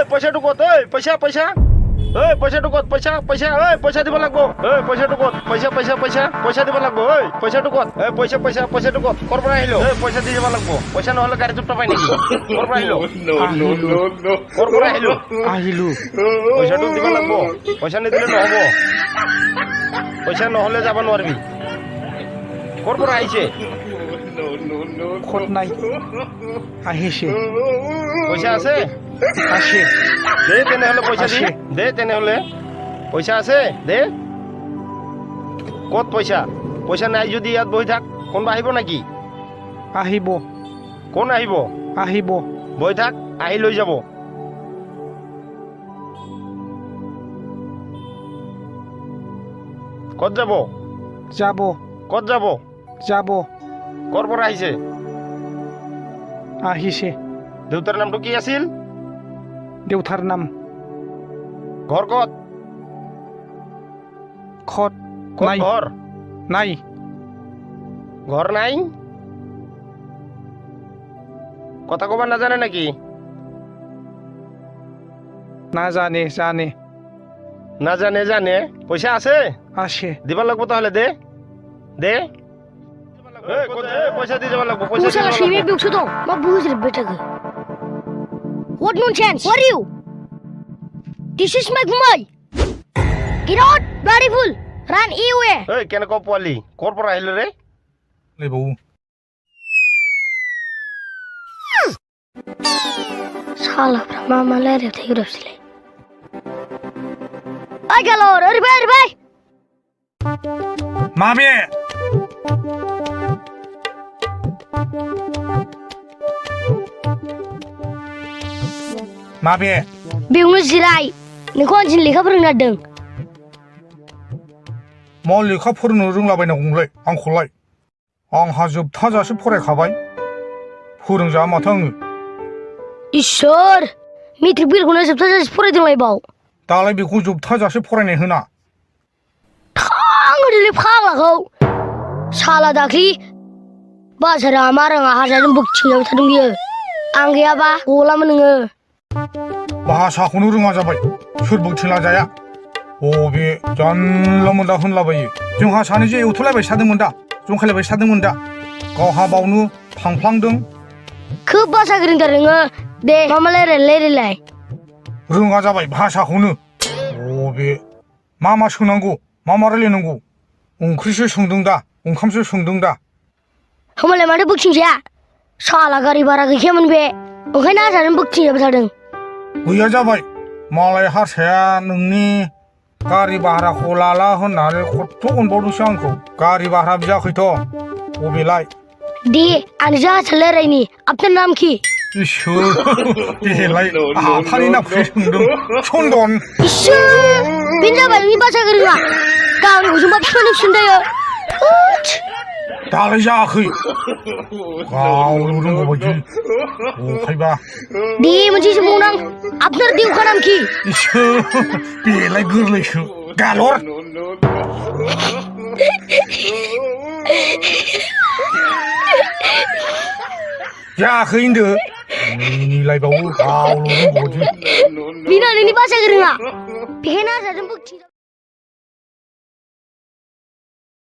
পইচাটো কত পইচা পইচা পইচাটো কত পইচা পইচা পইচা দিব লাগবো পইচাটো কত পইচা পইচা পইচা পইচা দিব লাগবো পইচাটো কত পইচা পইচা পইচাটো কত কৰ পৰা আহিলো পইচা দি যাব লাগবো পইচা নহলে গাড়ী তুটা পাই নেকি কৰ পৰা আহিলো কৰ পৰা আহিলো পইচাটো দিব লাগবো পইচা নিদিলে নহব পইচা নহলে যাব নোৱাৰিবি কৰ পৰা আহিছে খত নাই আহিছে পইচা আছে আছে দে তেনেহলে পইচা দি দে তেনেহলে পইচা আছে দে কত পইচা পইচা নাই যদি ইয়াত বহি থাক কোনোবা আহিব নেকি আহিব কোন আহিব আহিব বহি থাক আহি লৈ যাব কত যাব যাব কত যাব যাব কৰ পৰা আহিছে আহিছে দেউতাৰ নামটো কি আছিল দেউতাৰ নাম ঘৰ কত খত কত নাই ঘৰ নাই ঘৰ নাই কথা কব নাজানে নেকি নাজানে জানে নাজানে জানে পইচা আছে আছে দিব লাগব তাহলে দে দে পয়সা দিয়ে যাওয়া লাগবো পয়সা Musa দিয়ে shimi buk sudo ma buhus beta ga What nonsense what are you This is my Gumai Get out bloody fool Run away এই কেন কো পোৱালি কৰ পৰা আহিল ৰে লেবু Sala brahma malaria thai grafsile Ay galo ori bhai মাবে माबे Beungno jirai Niko anjin lekha फोरोंनादों मा लेखा फोरोंनो रोंलाबायनांगौलै आंखौलाय आंहा जोबथाजासे फरायखाबाय फोरोंजा माथो आङो Ishor Metric बिलखौनो जोबथाजासे फरायदोंलाय बाव दालाय बेखौ जोबथाजासे फरायनाय होना थांगोरलै फाग्लाखौ साला दाख्लि बाजारा माराङा हाजारजों बोगथिंजाबाय थादों बियो आं गैयाबा गलामोन नोङो भाषाखौनो रोङा जाबाय सोर बोगथिंला जाया बबे जानला मोनला होनलाबायो जोंहा सानैजों एवथलायबाय थादोंमोन दा जंखायलायबाय थादोंमोन दा गावहा बावनो थांफ्लांदों खोब भाषा गोरोंथार नोङो दे मा रायलाय रोङा जाबाय भाषाखौनो बबे मा सोंनांगौ मा रायलायनांगौ ओंख्रिसो सोंदों दा ओंखामसो सोंदों दा होमबालाय माथो बोगथिंजाया साला गारि भारा गैखायामोन बे ओंखायनो हाजारजों बोगथिंजाबाय थादों गैया जाबाय मालाय हारसाया नोंनि गारि भाराखौ लाला होननानै खथ्थ' अनबावदोंसो आंखौ गारि भारा बियाखैथ' बबेलाय दे आं जाहाजों रायलायनि आपनार नाम की इसोर देलाय आफानि नामखौसो सोंदों सन्दन इसोर बेनो जाबाय नोंनि भाषा गोरोङा गावनिखौसो मा बिफानि फिनदायो दालाय जायाखै गावल' रोंगौ बायदि अखायबा दे मोनसे सोंबावनो आं आपनार देवखा नाम की इसोर बेलाय गोरलैसो गालर जायाखै होनदो मिनिलायबावो गावल' रोंगौ बायदि बिना नोंनि भाषा गोरोङा बेखायनो हाजारजों बोगथिंजाबाय